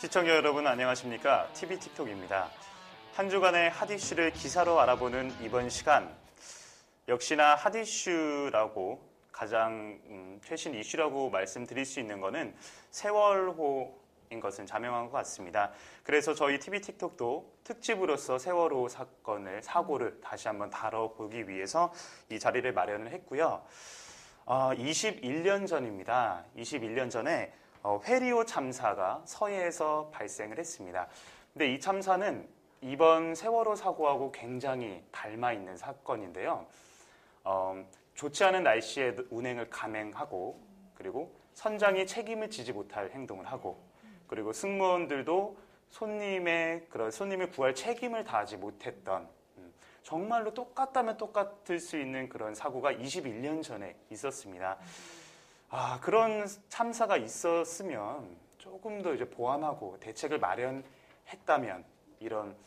시청자 여러분 안녕하십니까? TV 틱톡입니다. 한 주간의 핫이슈를 기사로 알아보는 이번 시간, 역시나 핫이슈라고 가장 최신 이슈라고 말씀드릴 수 있는 것은 세월호인 것은 자명한 것 같습니다. 그래서 저희 TV 틱톡도 특집으로서 세월호 사고를 다시 한번 다뤄보기 위해서 이 자리를 마련을 했고요. 21년 전입니다. 21년 전에 회리오 참사가 서해에서 발생을 했습니다. 근데 이 참사는 이번 세월호 사고하고 굉장히 닮아 있는 사건인데요. 좋지 않은 날씨에 운행을 감행하고, 그리고 선장이 책임을 지지 못할 행동을 하고, 그리고 승무원들도 손님을 구할 책임을 다하지 못했던, 정말로 똑같다면 똑같을 수 있는 그런 사고가 21년 전에 있었습니다. 그런 참사가 있었으면 조금 더 이제 보완하고 대책을 마련했다면 이런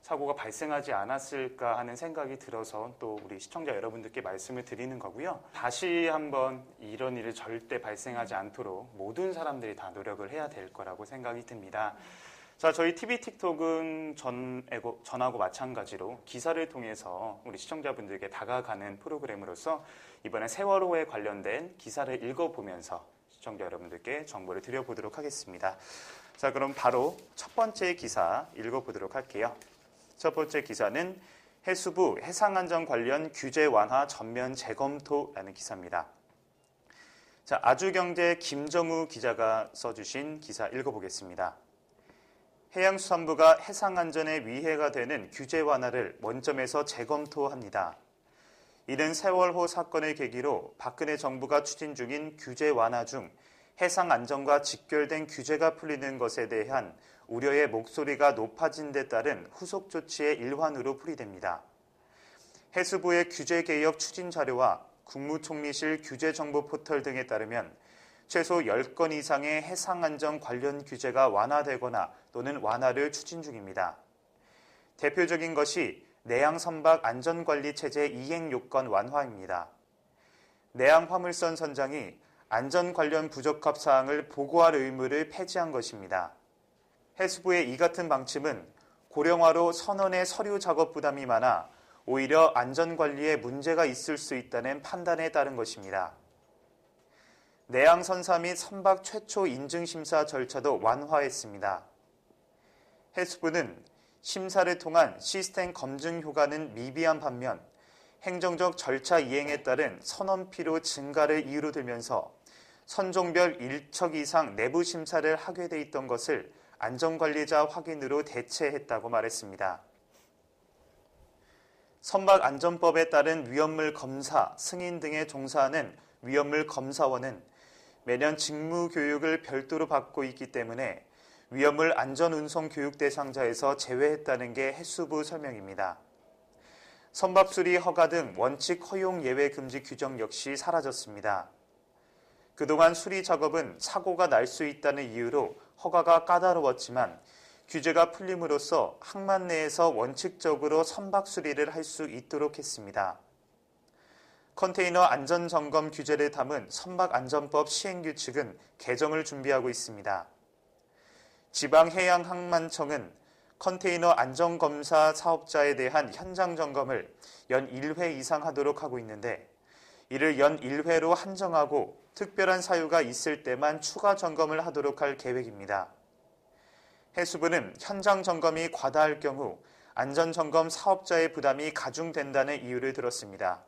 사고가 발생하지 않았을까 하는 생각이 들어서 또 우리 시청자 여러분들께 말씀을 드리는 거고요. 다시 한번 이런 일이 절대 발생하지 않도록 모든 사람들이 다 노력을 해야 될 거라고 생각이 듭니다. 자, 저희 TV 틱톡은 전하고 마찬가지로 기사를 통해서 우리 시청자분들에게 다가가는 프로그램으로서 이번에 세월호에 관련된 기사를 읽어보면서 시청자 여러분들께 정보를 드려보도록 하겠습니다. 자, 그럼 바로 첫 번째 기사 읽어보도록 할게요. 첫 번째 기사는 해수부 해상안전 관련 규제 완화 전면 재검토라는 기사입니다. 자, 아주경제 김정우 기자가 써주신 기사 읽어보겠습니다. 해양수산부가 해상안전에 위해가 되는 규제 완화를 원점에서 재검토합니다. 이는 세월호 사건을 계기로 박근혜 정부가 추진 중인 규제 완화 중 해상안전과 직결된 규제가 풀리는 것에 대한 우려의 목소리가 높아진 데 따른 후속 조치의 일환으로 풀이됩니다. 해수부의 규제개혁 추진 자료와 국무총리실 규제정보 포털 등에 따르면 최소 10건 이상의 해상안전 관련 규제가 완화되거나 또는 완화를 추진 중입니다. 대표적인 것이 내양선박 안전관리체제 이행요건 완화입니다. 내양화물선 선장이 안전 관련 부적합 사항을 보고할 의무를 폐지한 것입니다. 해수부의 이 같은 방침은 고령화로 선원의 서류 작업 부담이 많아 오히려 안전관리에 문제가 있을 수 있다는 판단에 따른 것입니다. 내양선사 및 선박 최초 인증심사 절차도 완화했습니다. 해수부는 심사를 통한 시스템 검증 효과는 미비한 반면 행정적 절차 이행에 따른 선원 피로 증가를 이유로 들면서 선종별 1척 이상 내부 심사를 하게 돼 있던 것을 안전관리자 확인으로 대체했다고 말했습니다. 선박안전법에 따른 위험물 검사, 승인 등에 종사하는 위험물 검사원은 매년 직무 교육을 별도로 받고 있기 때문에 위험물 안전운송 교육 대상자에서 제외했다는 게 해수부 설명입니다. 선박 수리 허가 등 원칙 허용 예외 금지 규정 역시 사라졌습니다. 그동안 수리 작업은 사고가 날 수 있다는 이유로 허가가 까다로웠지만 규제가 풀림으로써 항만 내에서 원칙적으로 선박 수리를 할 수 있도록 했습니다. 컨테이너 안전점검 규제를 담은 선박안전법 시행규칙은 개정을 준비하고 있습니다. 지방해양항만청은 컨테이너 안전검사 사업자에 대한 현장 점검을 연 1회 이상 하도록 하고 있는데 이를 연 1회로 한정하고 특별한 사유가 있을 때만 추가 점검을 하도록 할 계획입니다. 해수부는 현장 점검이 과다할 경우 안전점검 사업자의 부담이 가중된다는 이유를 들었습니다.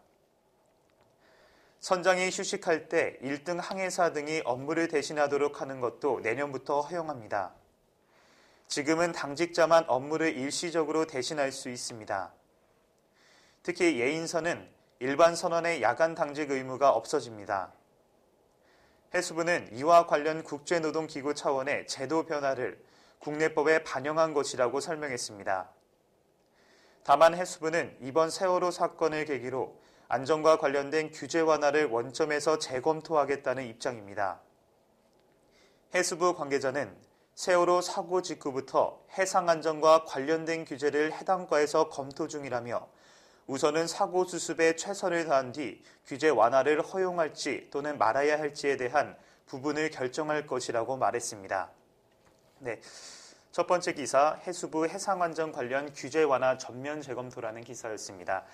선장이 휴식할 때 1등 항해사 등이 업무를 대신하도록 하는 것도 내년부터 허용합니다. 지금은 당직자만 업무를 일시적으로 대신할 수 있습니다. 특히 예인선은 일반 선원의 야간 당직 의무가 없어집니다. 해수부는 이와 관련 국제노동기구 차원의 제도 변화를 국내법에 반영한 것이라고 설명했습니다. 다만 해수부는 이번 세월호 사건을 계기로 안전과 관련된 규제 완화를 원점에서 재검토하겠다는 입장입니다. 해수부 관계자는 세월호 사고 직후부터 해상안전과 관련된 규제를 해당 과에서 검토 중이라며 우선은 사고 수습에 최선을 다한 뒤 규제 완화를 허용할지 또는 말아야 할지에 대한 부분을 결정할 것이라고 말했습니다. 네, 첫 번째 기사 해수부 해상안전 관련 규제 완화 전면 재검토라는 기사였습니다.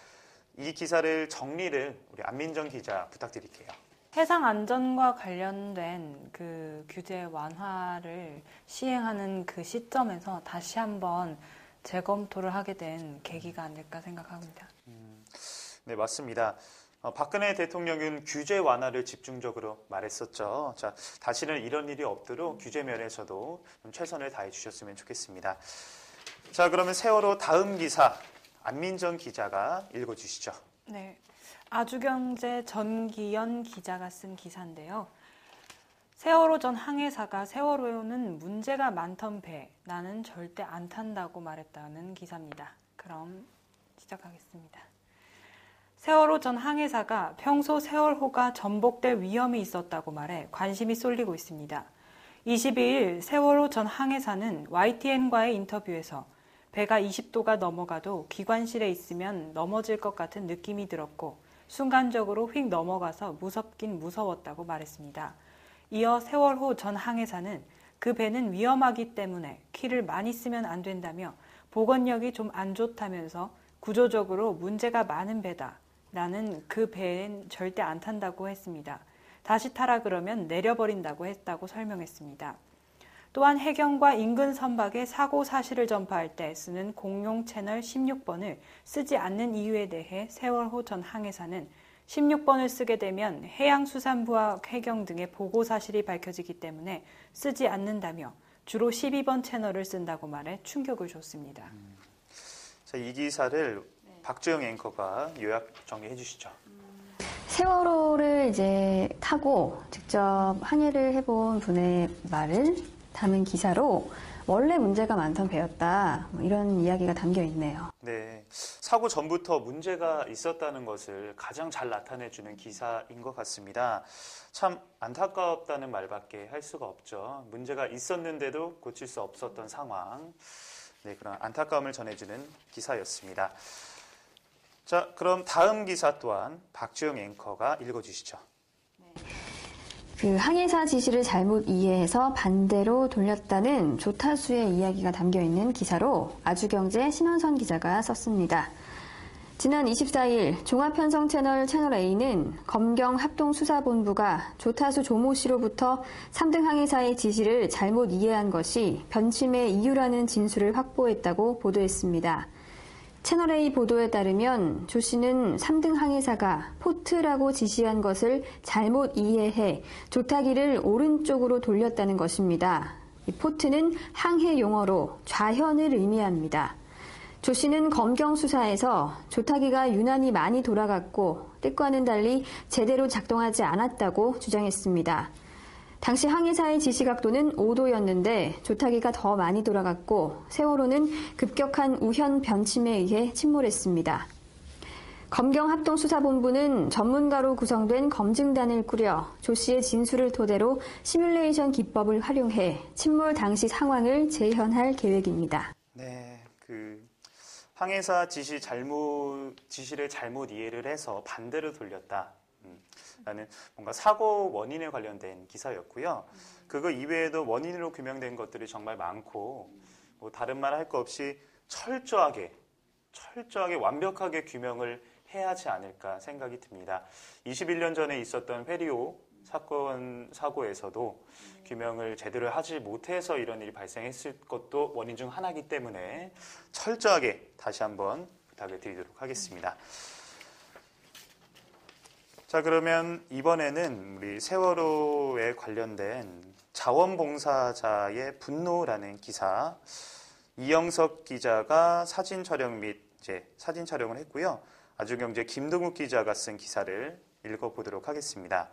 이 기사를 정리를 우리 안민정 기자 부탁드릴게요. 해상 안전과 관련된 그 규제 완화를 시행하는 그 시점에서 다시 한번 재검토를 하게 된 계기가 아닐까 생각합니다. 네, 맞습니다. 박근혜 대통령은 규제 완화를 집중적으로 말했었죠. 자, 다시는 이런 일이 없도록 규제 면에서도 좀 최선을 다해 주셨으면 좋겠습니다. 자, 그러면 세월호 다음 기사 안민정 기자가 읽어주시죠. 네, 아주경제 전기현 기자가 쓴 기사인데요. 세월호 전 항해사가 세월호는 문제가 많던 배, 나는 절대 안 탄다고 말했다는 기사입니다. 그럼 시작하겠습니다. 세월호 전 항해사가 평소 세월호가 전복될 위험이 있었다고 말해 관심이 쏠리고 있습니다. 22일 세월호 전 항해사는 YTN과의 인터뷰에서 배가 20도가 넘어가도 기관실에 있으면 넘어질 것 같은 느낌이 들었고 순간적으로 휙 넘어가서 무섭긴 무서웠다고 말했습니다. 이어 세월호 전 항해사는 그 배는 위험하기 때문에 키를 많이 쓰면 안 된다며 보건력이 좀 안 좋다면서 구조적으로 문제가 많은 배다. 나는 그 배엔 절대 안 탄다고 했습니다. 다시 타라 그러면 내려버린다고 했다고 설명했습니다. 또한 해경과 인근 선박의 사고 사실을 전파할 때 쓰는 공용 채널 16번을 쓰지 않는 이유에 대해 세월호 전 항해사는 16번을 쓰게 되면 해양수산부와 해경 등의 보고 사실이 밝혀지기 때문에 쓰지 않는다며 주로 12번 채널을 쓴다고 말해 충격을 줬습니다. 자, 이 기사를 박주영 앵커가 요약 정리해 주시죠. 세월호를 이제 타고 직접 항해를 해본 분의 말을 담은 기사로 원래 문제가 많던 배였다, 이런 이야기가 담겨 있네요. 네, 사고 전부터 문제가 있었다는 것을 가장 잘 나타내주는 기사인 것 같습니다. 참 안타깝다는 말밖에 할 수가 없죠. 문제가 있었는데도 고칠 수 없었던 상황. 네, 그런 안타까움을 전해주는 기사였습니다. 자, 그럼 다음 기사 또한 박주영 앵커가 읽어주시죠. 그 항해사 지시를 잘못 이해해서 반대로 돌렸다는 조타수의 이야기가 담겨 있는 기사로 아주경제 신원선 기자가 썼습니다. 지난 24일 종합편성 채널 A는 검경합동수사본부가 조타수 조모 씨로부터 3등 항해사의 지시를 잘못 이해한 것이 변침의 이유라는 진술을 확보했다고 보도했습니다. 채널A 보도에 따르면 조 씨는 3등 항해사가 포트라고 지시한 것을 잘못 이해해 조타기를 오른쪽으로 돌렸다는 것입니다. 이 포트는 항해 용어로 좌현을 의미합니다. 조 씨는 검경 수사에서 조타기가 유난히 많이 돌아갔고 뜻과는 달리 제대로 작동하지 않았다고 주장했습니다. 당시 항해사의 지시각도는 5도였는데 조타기가 더 많이 돌아갔고 세월호는 급격한 우현 변침에 의해 침몰했습니다. 검경합동수사본부는 전문가로 구성된 검증단을 꾸려 조 씨의 진술을 토대로 시뮬레이션 기법을 활용해 침몰 당시 상황을 재현할 계획입니다. 네, 항해사 지시를 잘못 이해를 해서 반대로 돌렸다. 라는 뭔가 사고 원인에 관련된 기사였고요. 그거 이외에도 원인으로 규명된 것들이 정말 많고 뭐 다른 말 할 거 없이 철저하게 완벽하게 규명을 해야 하지 않을까 생각이 듭니다. 21년 전에 있었던 페리오 사고에서도 규명을 제대로 하지 못해서 이런 일이 발생했을 것도 원인 중 하나이기 때문에 철저하게 다시 한번 부탁을 드리도록 하겠습니다. 자, 그러면 이번에는 우리 세월호에 관련된 자원봉사자의 분노라는 기사, 이영석 기자가 사진 촬영 및 사진 촬영을 했고요. 아주경제 김동욱 기자가 쓴 기사를 읽어보도록 하겠습니다.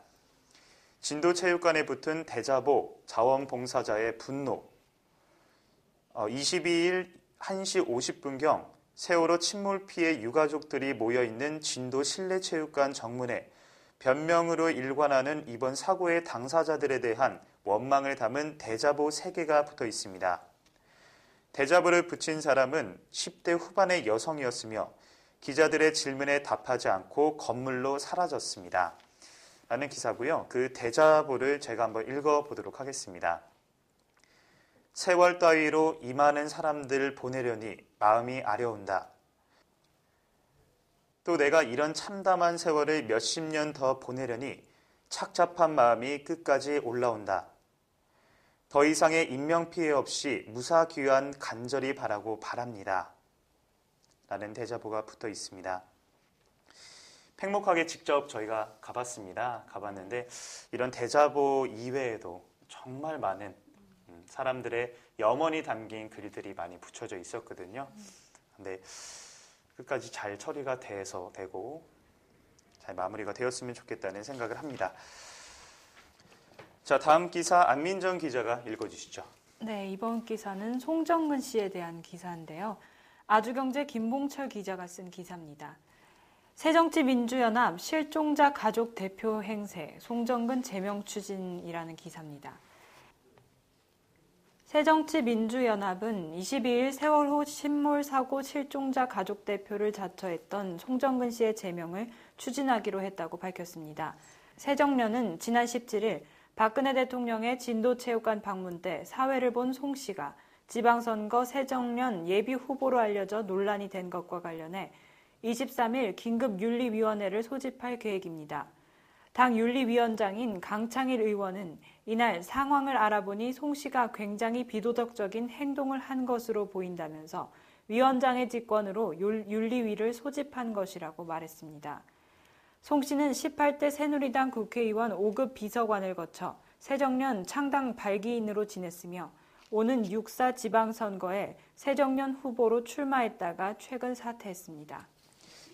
진도체육관에 붙은 대자보 자원봉사자의 분노. 22일 1시 50분경 세월호 침몰 피해 유가족들이 모여있는 진도 실내체육관 정문에 변명으로 일관하는 이번 사고의 당사자들에 대한 원망을 담은 대자보 3개가 붙어 있습니다. 대자보를 붙인 사람은 10대 후반의 여성이었으며 기자들의 질문에 답하지 않고 건물로 사라졌습니다. 라는 기사고요. 그 대자보를 제가 한번 읽어보도록 하겠습니다. 세월 따위로 이 많은 사람들을 보내려니 마음이 아려온다. 또 내가 이런 참담한 세월을 몇십 년 더 보내려니 착잡한 마음이 끝까지 올라온다. 더 이상의 인명피해 없이 무사귀환 간절히 바라고 바랍니다. 라는 대자보가 붙어 있습니다. 팽목항에 직접 저희가 가봤는데 이런 대자보 이외에도 정말 많은 사람들의 염원이 담긴 글들이 많이 붙여져 있었거든요. 근데 끝까지 잘 처리가 되고 잘 마무리가 되었으면 좋겠다는 생각을 합니다. 자, 다음 기사 안민정 기자가 읽어주시죠. 네, 이번 기사는 송정근 씨에 대한 기사인데요. 아주경제 김봉철 기자가 쓴 기사입니다. 새정치민주연합 실종자 가족 대표 행세, 송정근 제명 추진이라는 기사입니다. 새정치민주연합은 22일 세월호 침몰 사고 실종자 가족 대표를 자처했던 송정근 씨의 제명을 추진하기로 했다고 밝혔습니다. 새정련은 지난 17일 박근혜 대통령의 진도체육관 방문 때 사회를 본 송 씨가 지방선거 새정련 예비 후보로 알려져 논란이 된 것과 관련해 23일 긴급윤리위원회를 소집할 계획입니다. 당 윤리위원장인 강창일 의원은 이날 상황을 알아보니 송 씨가 굉장히 비도덕적인 행동을 한 것으로 보인다면서 위원장의 직권으로 윤리위를 소집한 것이라고 말했습니다. 송 씨는 18대 새누리당 국회의원 5급 비서관을 거쳐 새정련 창당 발기인으로 지냈으며 오는 6.4 지방선거에 새정련 후보로 출마했다가 최근 사퇴했습니다.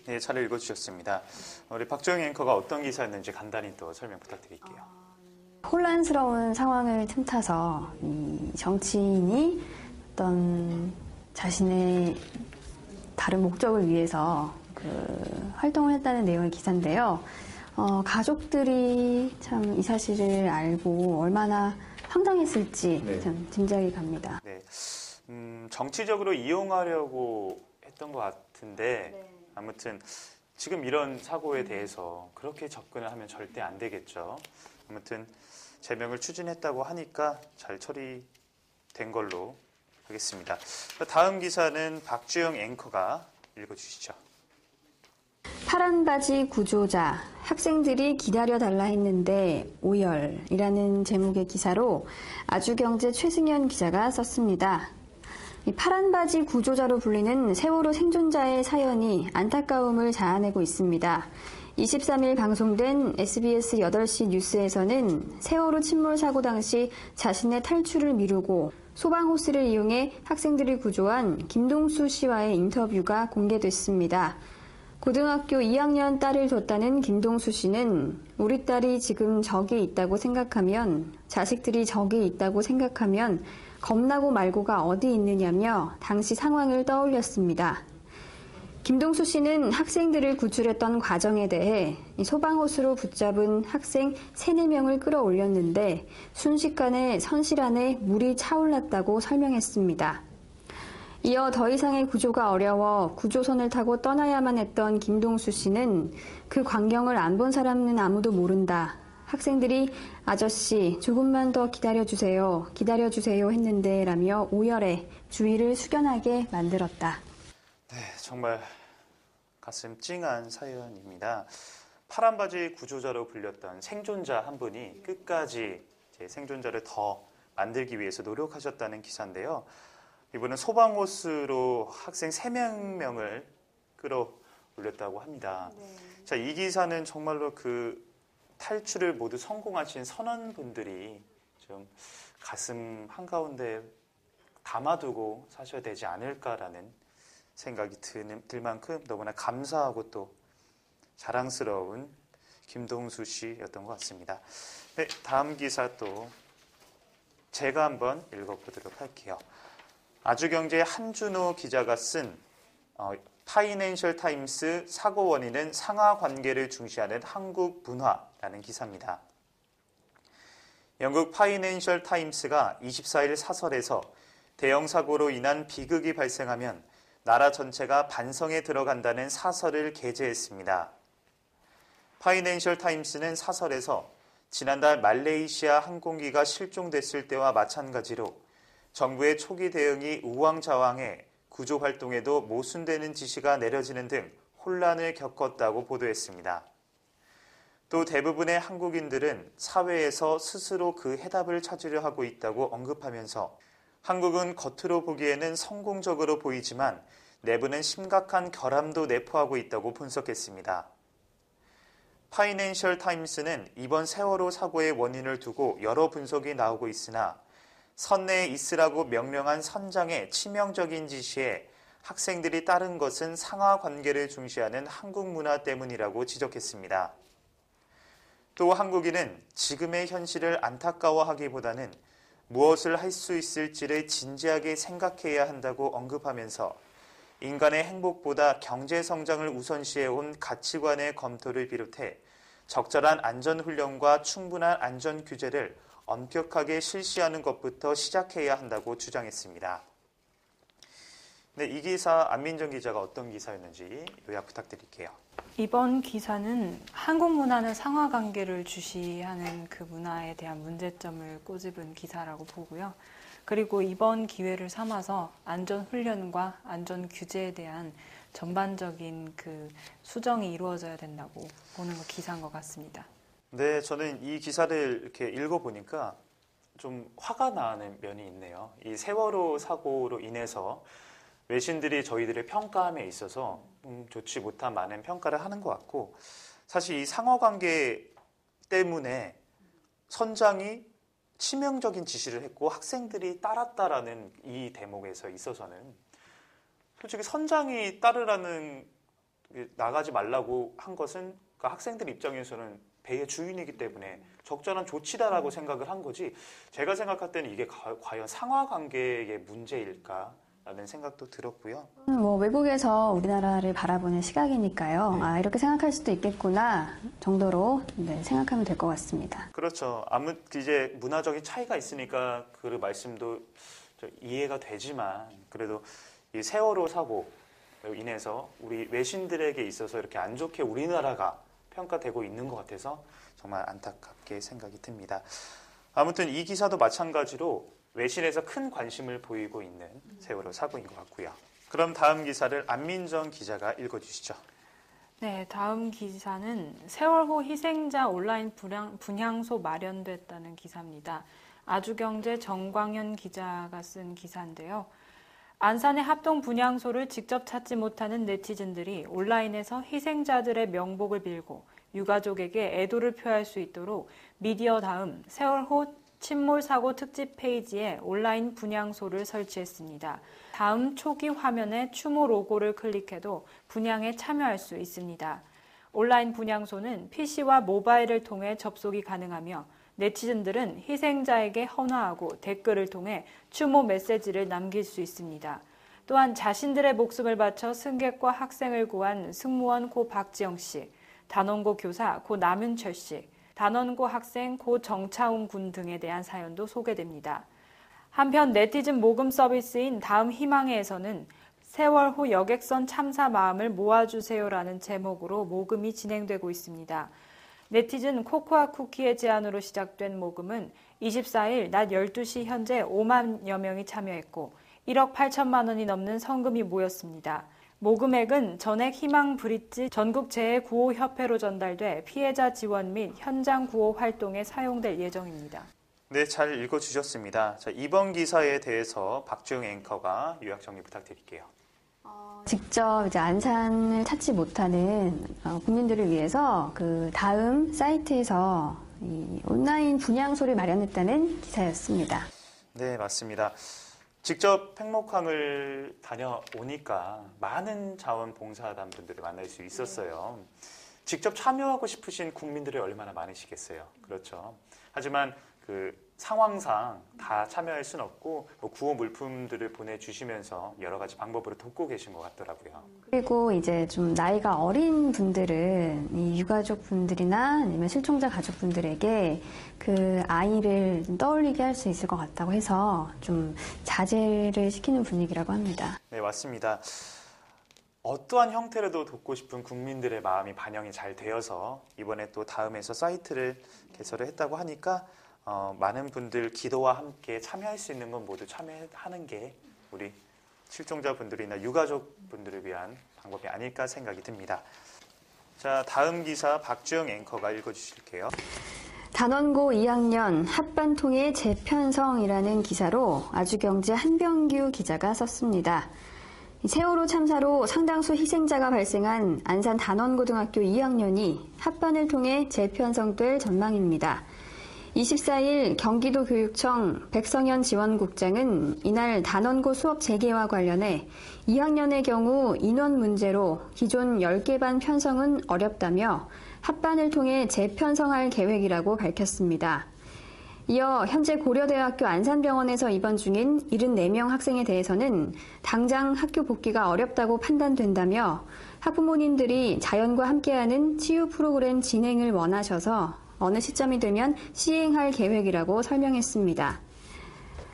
네, 잘 읽어주셨습니다. 우리 박정희 앵커가 어떤 기사였는지 간단히 또 설명 부탁드릴게요. 혼란스러운 상황을 틈타서 이 정치인이 어떤 자신의 다른 목적을 위해서 활동을 했다는 내용의 기사인데요. 가족들이 참 이 사실을 알고 얼마나 황당했을지 참 짐작이 갑니다. 네, 정치적으로 이용하려고 했던 것 같은데 아무튼 지금 이런 사고에 대해서 그렇게 접근을 하면 절대 안 되겠죠. 아무튼 제명을 추진했다고 하니까 잘 처리된 걸로 하겠습니다. 다음 기사는 박주영 앵커가 읽어주시죠. 파란 바지 구조자, 학생들이 기다려달라 했는데 오열이라는 제목의 기사로 아주경제 최승현 기자가 썼습니다. 이 파란 바지 구조자로 불리는 세월호 생존자의 사연이 안타까움을 자아내고 있습니다. 23일 방송된 SBS 8시 뉴스에서는 세월호 침몰 사고 당시 자신의 탈출을 미루고 소방호스를 이용해 학생들을 구조한 김동수 씨와의 인터뷰가 공개됐습니다. 고등학교 2학년 딸을 뒀다는 김동수 씨는 우리 딸이 지금 저기 있다고 생각하면, 자식들이 저기 있다고 생각하면 겁나고 말고가 어디 있느냐며 당시 상황을 떠올렸습니다. 김동수 씨는 학생들을 구출했던 과정에 대해 소방호스로 붙잡은 학생 3, 4명을 끌어올렸는데 순식간에 선실 안에 물이 차올랐다고 설명했습니다. 이어 더 이상의 구조가 어려워 구조선을 타고 떠나야만 했던 김동수 씨는 그 광경을 안 본 사람은 아무도 모른다. 학생들이 아저씨 조금만 더 기다려주세요 했는데 라며 오열해 주위를 숙연하게 만들었다. 네, 정말 가슴 찡한 사연입니다. 파란 바지 구조자로 불렸던 생존자 한 분이 끝까지 이제 생존자를 더 만들기 위해서 노력하셨다는 기사인데요. 이분은 소방호스로 학생 3명을 끌어올렸다고 합니다. 자, 이 기사는 정말로 그 탈출을 모두 성공하신 선원분들이 좀 가슴 한가운데 담아두고 사셔야 되지 않을까라는 생각이 들 만큼 너무나 감사하고 또 자랑스러운 김동수 씨였던 것 같습니다. 네, 다음 기사 또 제가 한번 읽어보도록 할게요. 아주경제의 한준호 기자가 쓴 파이낸셜 타임스 사고 원인은 상하 관계를 중시하는 한국 문화라는 기사입니다. 영국 파이낸셜 타임스가 24일 사설에서 대형 사고로 인한 비극이 발생하면 나라 전체가 반성에 들어간다는 사설을 게재했습니다. 파이낸셜 타임스는 사설에서 지난달 말레이시아 항공기가 실종됐을 때와 마찬가지로 정부의 초기 대응이 우왕좌왕해 구조 활동에도 모순되는 지시가 내려지는 등 혼란을 겪었다고 보도했습니다. 또 대부분의 한국인들은 사회에서 스스로 그 해답을 찾으려 하고 있다고 언급하면서 한국은 겉으로 보기에는 성공적으로 보이지만 내부는 심각한 결함도 내포하고 있다고 분석했습니다. 파이낸셜 타임스는 이번 세월호 사고의 원인을 두고 여러 분석이 나오고 있으나 선내에 있으라고 명령한 선장의 치명적인 지시에 학생들이 따른 것은 상하 관계를 중시하는 한국 문화 때문이라고 지적했습니다. 또 한국인은 지금의 현실을 안타까워하기보다는 무엇을 할 수 있을지를 진지하게 생각해야 한다고 언급하면서 인간의 행복보다 경제 성장을 우선시해온 가치관의 검토를 비롯해 적절한 안전훈련과 충분한 안전 규제를 엄격하게 실시하는 것부터 시작해야 한다고 주장했습니다. 네, 이 기사 안민정 기자가 어떤 기사였는지 요약 부탁드릴게요. 이번 기사는 한국 문화는 상하 관계를 주시하는 그 문화에 대한 문제점을 꼬집은 기사라고 보고요. 그리고 이번 기회를 삼아서 안전 훈련과 안전 규제에 대한 전반적인 그 수정이 이루어져야 된다고 보는 거 기사인 것 같습니다. 네, 저는 이 기사를 이렇게 읽어보니까 좀 화가 나는 면이 있네요. 이 세월호 사고로 인해서 외신들이 저희들의 평가함에 있어서 좋지 못한 많은 평가를 하는 것 같고, 사실 이 상하관계 때문에 선장이 치명적인 지시를 했고 학생들이 따랐다라는 이 대목에서 있어서는 솔직히 선장이 따르라는, 나가지 말라고 한 것은 그 학생들 입장에서는 배의 주인이기 때문에 적절한 조치다라고 생각을 한 거지, 제가 생각할 때는 이게 과연 상하관계의 문제일까? 라는 생각도 들었고요. 외국에서 우리나라를 바라보는 시각이니까요. 네. 이렇게 생각할 수도 있겠구나 정도로 생각하면 될 것 같습니다. 그렇죠. 이제 문화적인 차이가 있으니까 그 말씀도 이해가 되지만, 그래도 이 세월호 사고로 인해서 우리 외신들에게 있어서 이렇게 안 좋게 우리나라가 평가되고 있는 것 같아서 정말 안타깝게 생각이 듭니다. 아무튼 이 기사도 마찬가지로 외신에서 큰 관심을 보이고 있는 세월호 사고인 것 같고요. 그럼 다음 기사를 안민정 기자가 읽어주시죠. 네, 다음 기사는 세월호 희생자 온라인 분향소 마련됐다는 기사입니다. 아주경제 정광현 기자가 쓴 기사인데요. 안산의 합동 분향소를 직접 찾지 못하는 네티즌들이 온라인에서 희생자들의 명복을 빌고 유가족에게 애도를 표할 수 있도록 미디어 다음 세월호 침몰 사고 특집 페이지에 온라인 분향소를 설치했습니다. 다음 초기 화면에 추모 로고를 클릭해도 분향에 참여할 수 있습니다. 온라인 분향소는 PC와 모바일을 통해 접속이 가능하며 네티즌들은 희생자에게 헌화하고 댓글을 통해 추모 메시지를 남길 수 있습니다. 또한 자신들의 목숨을 바쳐 승객과 학생을 구한 승무원 고 박지영 씨, 단원고 교사 고 남윤철 씨, 단원고 학생 고 정차웅 군 등에 대한 사연도 소개됩니다. 한편 네티즌 모금 서비스인 다음 희망회에서는 세월호 여객선 참사 마음을 모아주세요라는 제목으로 모금이 진행되고 있습니다. 네티즌 코코아 쿠키의 제안으로 시작된 모금은 24일 낮 12시 현재 5만여 명이 참여했고 1억 8천만 원이 넘는 성금이 모였습니다. 모금액은 전액 희망 브릿지 전국재해구호협회로 전달돼 피해자 지원 및 현장 구호 활동에 사용될 예정입니다. 네, 잘 읽어주셨습니다. 자, 이번 기사에 대해서 박주영 앵커가 요약 정리 부탁드릴게요. 직접 이제 안산을 찾지 못하는 국민들을 위해서 그 다음 사이트에서 이 온라인 분향소를 마련했다는 기사였습니다. 네, 맞습니다. 직접 팽목항을 다녀오니까 많은 자원봉사단 분들을 만날 수 있었어요. 직접 참여하고 싶으신 국민들이 얼마나 많으시겠어요. 그렇죠. 하지만 그 상황상 다 참여할 수는 없고 구호 물품들을 보내주시면서 여러 가지 방법으로 돕고 계신 것 같더라고요. 그리고 이제 좀 나이가 어린 분들은 이 유가족 분들이나 아니면 실종자 가족분들에게 그 아이를 좀 떠올리게 할 수 있을 것 같다고 해서 좀 자제를 시키는 분위기라고 합니다. 네, 맞습니다. 어떠한 형태로도 돕고 싶은 국민들의 마음이 반영이 잘 되어서 이번에 또 다음에서 사이트를 개설을 했다고 하니까 많은 분들 기도와 함께 참여할 수 있는 건 모두 참여하는 게 우리 실종자분들이나 유가족분들을 위한 방법이 아닐까 생각이 듭니다. 자, 다음 기사 박주영 앵커가 읽어주실게요. 단원고 2학년 합반통의 재편성이라는 기사로 아주경제 한병규 기자가 썼습니다. 세월호 참사로 상당수 희생자가 발생한 안산 단원고등학교 2학년이 합반을 통해 재편성될 전망입니다. 24일 경기도교육청 백성현 지원국장은 이날 단원고 수업 재개와 관련해 2학년의 경우 인원 문제로 기존 10개 반 편성은 어렵다며 합반을 통해 재편성할 계획이라고 밝혔습니다. 이어 현재 고려대학교 안산병원에서 입원 중인 74명 학생에 대해서는 당장 학교 복귀가 어렵다고 판단된다며 학부모님들이 자연과 함께하는 치유 프로그램 진행을 원하셔서 어느 시점이 되면 시행할 계획이라고 설명했습니다.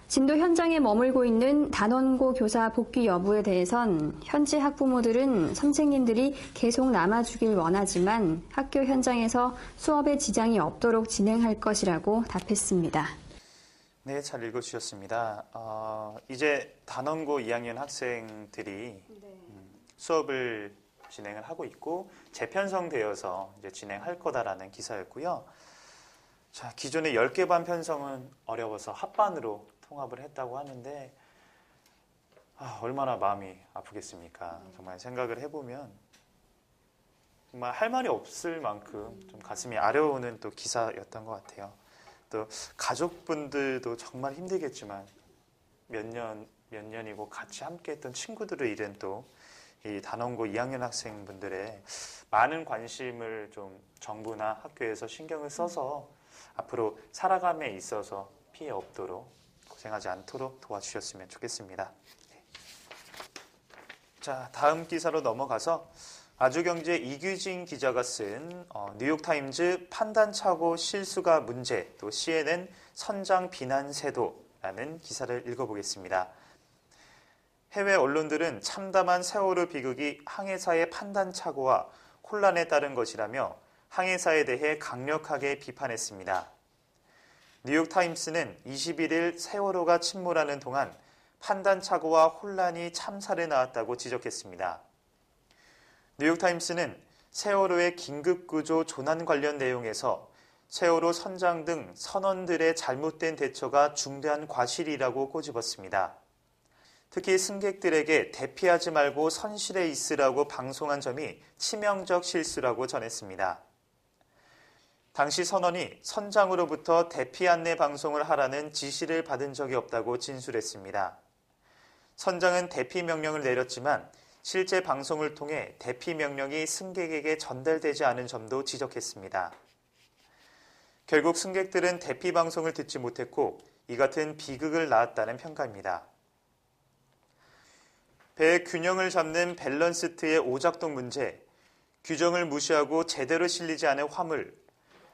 진도 현장에 머물고 있는 단원고 교사 복귀 여부에 대해선 현지 학부모들은 선생님들이 계속 남아주길 원하지만 학교 현장에서 수업에 지장이 없도록 진행할 것이라고 답했습니다. 네, 잘 읽어주셨습니다. 이제 단원고 2학년 학생들이 수업을 진행을 하고 있고 재편성되어서 이제 진행할 거다라는 기사였고요. 자, 기존의 10개 반 편성은 어려워서 합반으로 통합을 했다고 하는데 얼마나 마음이 아프겠습니까? 정말 생각을 해보면 정말 할 말이 없을 만큼 좀 가슴이 아려오는 또 기사였던 것 같아요. 또 가족분들도 정말 힘들겠지만 몇 년이고 같이 함께했던 친구들을 잃은 또 이 단원고 2학년 학생분들의 많은 관심을 좀 정부나 학교에서 신경을 써서 앞으로 살아감에 있어서 피해 없도록 고생하지 않도록 도와주셨으면 좋겠습니다. 자, 다음 기사로 넘어가서 아주경제 이규진 기자가 쓴 뉴욕타임즈 판단착오 실수가 문제, 또 CNN 선장 비난 세도라는 기사를 읽어보겠습니다. 해외 언론들은 참담한 세월호 비극이 항해사의 판단착오와 혼란에 따른 것이라며 항해사에 대해 강력하게 비판했습니다. 뉴욕타임스는 21일 세월호가 침몰하는 동안 판단착오와 혼란이 참사를 낳았다고 지적했습니다. 뉴욕타임스는 세월호의 긴급구조 조난 관련 내용에서 세월호 선장 등 선원들의 잘못된 대처가 중대한 과실이라고 꼬집었습니다. 특히 승객들에게 대피하지 말고 선실에 있으라고 방송한 점이 치명적 실수라고 전했습니다. 당시 선원이 선장으로부터 대피 안내 방송을 하라는 지시를 받은 적이 없다고 진술했습니다. 선장은 대피 명령을 내렸지만 실제 방송을 통해 대피 명령이 승객에게 전달되지 않은 점도 지적했습니다. 결국 승객들은 대피 방송을 듣지 못했고 이 같은 비극을 낳았다는 평가입니다. 배의 균형을 잡는 밸런스트의 오작동 문제, 규정을 무시하고 제대로 실리지 않은 화물,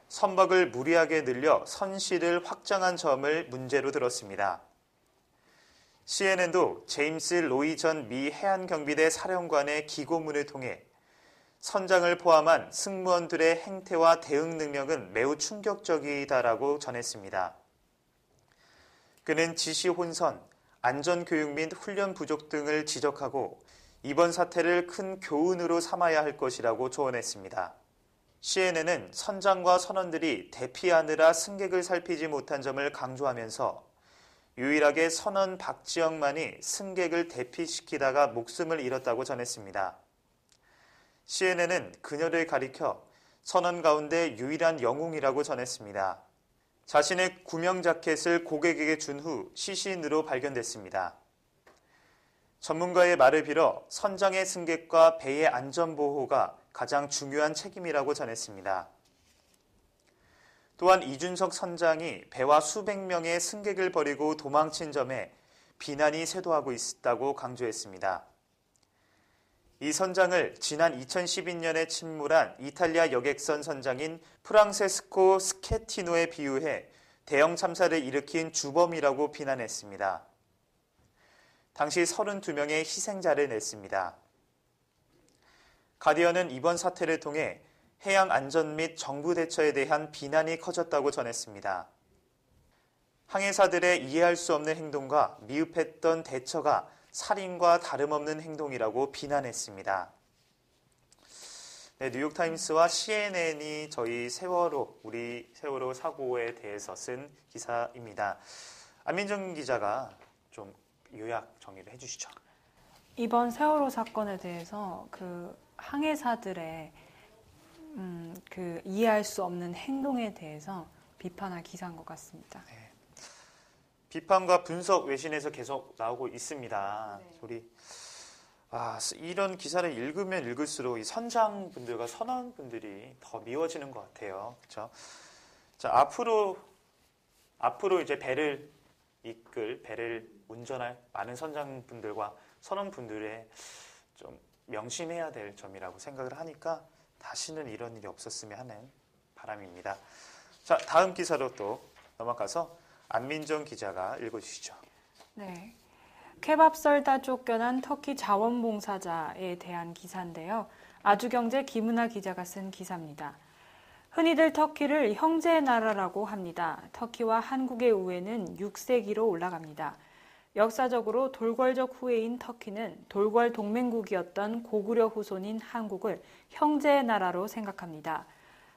선박을 무리하게 늘려 선실을 확장한 점을 문제로 들었습니다. CNN도 제임스 로이 전 미 해안경비대 사령관의 기고문을 통해 선장을 포함한 승무원들의 행태와 대응 능력은 매우 충격적이다라고 전했습니다. 그는 지시 혼선, 안전교육 및 훈련 부족 등을 지적하고 이번 사태를 큰 교훈으로 삼아야 할 것이라고 조언했습니다. CNN은 선장과 선원들이 대피하느라 승객을 살피지 못한 점을 강조하면서 유일하게 선원 박지영만이 승객을 대피시키다가 목숨을 잃었다고 전했습니다. CNN은 그녀를 가리켜 선원 가운데 유일한 영웅이라고 전했습니다. 자신의 구명 자켓을 고객에게 준 후 시신으로 발견됐습니다. 전문가의 말을 빌어 선장의 승객과 배의 안전보호가 가장 중요한 책임이라고 전했습니다. 또한 이준석 선장이 배와 수백 명의 승객을 버리고 도망친 점에 비난이 쇄도하고 있다고 강조했습니다. 이 선장을 지난 2012년에 침몰한 이탈리아 여객선 선장인 프랑세스코 스케티노에 비유해 대형 참사를 일으킨 주범이라고 비난했습니다. 당시 32명의 희생자를 냈습니다. 가디언은 이번 사태를 통해 해양 안전 및 정부 대처에 대한 비난이 커졌다고 전했습니다. 항해사들의 이해할 수 없는 행동과 미흡했던 대처가 살인과 다름없는 행동이라고 비난했습니다. 네, 뉴욕타임스와 CNN이 저희 우리 세월호 사고에 대해서 쓴 기사입니다. 안민정 기자가 좀 요약 정리를 해주시죠. 이번 세월호 사건에 대해서 그 항해사들의 그 이해할 수 없는 행동에 대해서 비판할 기사인 것 같습니다. 네. 비판과 분석 외신에서 계속 나오고 있습니다. 네. 우리 이런 기사를 읽으면 읽을수록 이 선장분들과 선원분들이 더 미워지는 것 같아요. 그렇죠? 자, 앞으로 이제 배를 운전할 많은 선장분들과 선원분들의 좀 명심해야 될 점이라고 생각을 하니까 다시는 이런 일이 없었으면 하는 바람입니다. 자, 다음 기사로 또 넘어가서 안민정 기자가 읽어주시죠. 네. 케밥 썰다 쫓겨난 터키 자원봉사자에 대한 기사인데요. 아주경제 김은아 기자가 쓴 기사입니다. 흔히들 터키를 형제의 나라라고 합니다. 터키와 한국의 우애는 6세기로 올라갑니다. 역사적으로 돌궐적 후예인 터키는 돌궐 동맹국이었던 고구려 후손인 한국을 형제의 나라로 생각합니다.